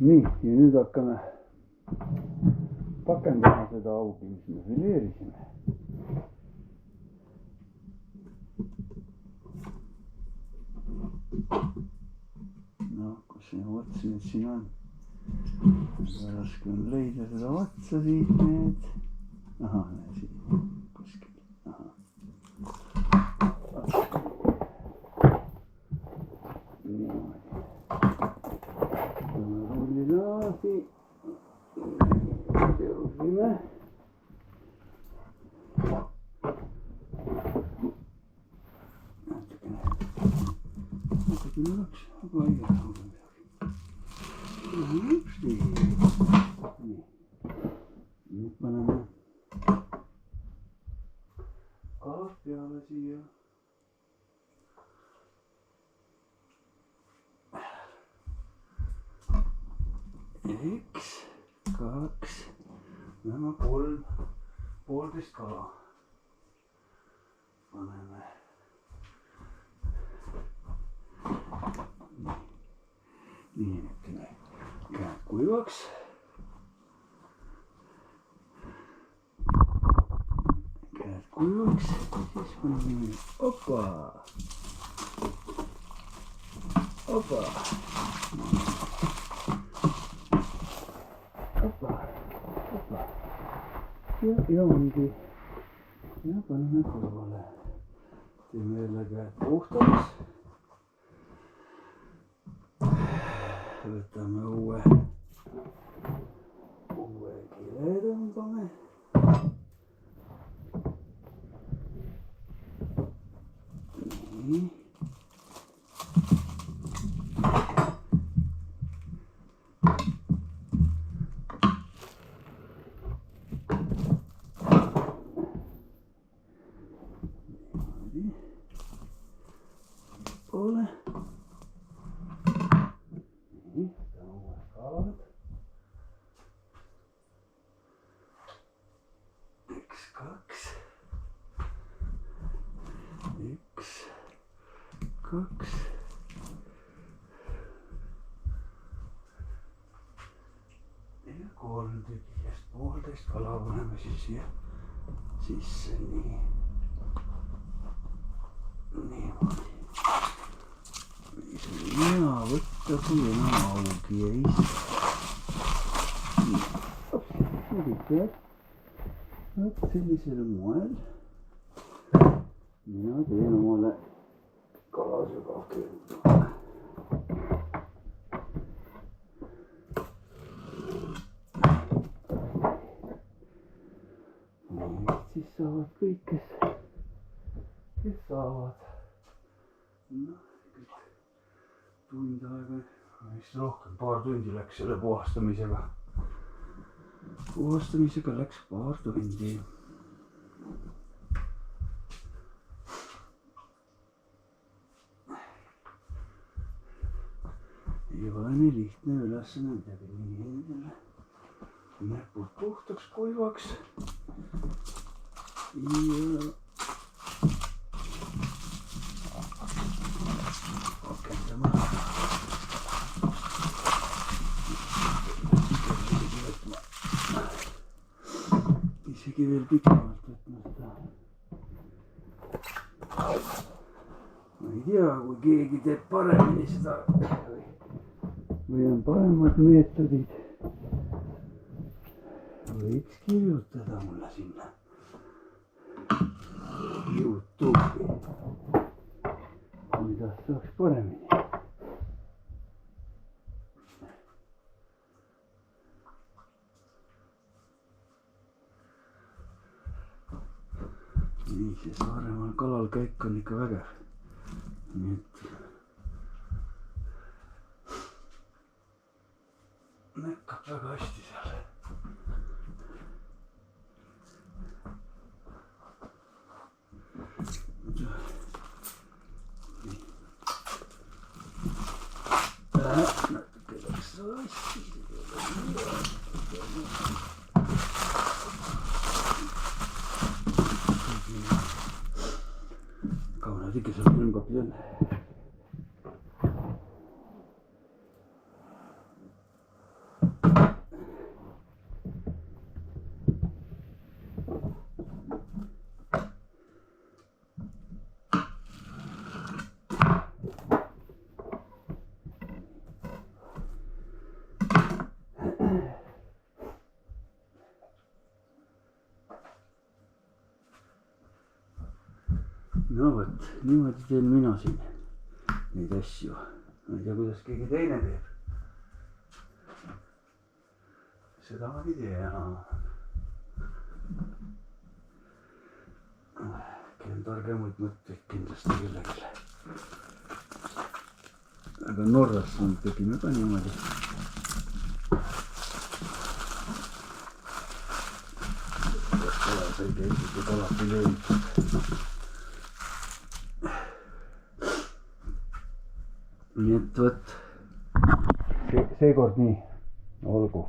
nii, ja nüüd hakkame pakendama seda augi, mis me fileerisime. No, kus see ots nüüd siin on? Raske on leida seda otsa siit need. Aha, siin kuskil. Aha. Niimoodi. Võtame rulli lahti. Teosime. Natukene läks, aga ei ole midagi. Nii. Nüüd paneme kalad peale siia. Üks, kaks, näeme kolm, poolteist kala. Paneme. Nii, ütleme. Käed kuivaks. Käed kuivaks. Ja siis paneme. Opa. Opa. Opa. Opa. Ja ongi. Ja paneme kõrvale. Teeme jälle käed puhtaks. Võtame uue kile tõmbame. Nii. Poole. Kaks. Ja kolm tükist poolteist kala paneme siis siia sisse, nii. Niimoodi. See on hea võtta, kui enam augi ei saa. Nii. Nüüd vot sellisel moel mina teen omale kalasügavkeeldu. Nii, siis saavad kõik, kes saavad. No, kõik tund aega, vist rohkem, paar tundi läks selle puhastamisega. Puhastamisega läks paar tundi. Ei ole nii lihtne ülesanne midagi nii endale. Näpud puhtaks kuivaks. Ja pakendama. Isegi veel pikemalt võtma seda. Ma ei tea, kui keegi teeb paremini seda või on paremad meetodid. Võiks kirjutada mulle sinna YouTube'i, kuidas saaks paremini. Nii, see Saaremaal kalal käik on ikka vägev. Nii et näkkab väga hästi seal. Natuke läks sassi. Kaua nad ikka seal külmkapid on? no vot, niimoodi teen mina siin neid asju. Ma ei tea, kuidas keegi teine teeb. Seda ma ei tea. Äkki on targemaid mõtteid kindlasti kellelegi. Aga Norras tegime ka niimoodi. Sai käisid alati löömitud. Nii et võt, seekord nii, olgu.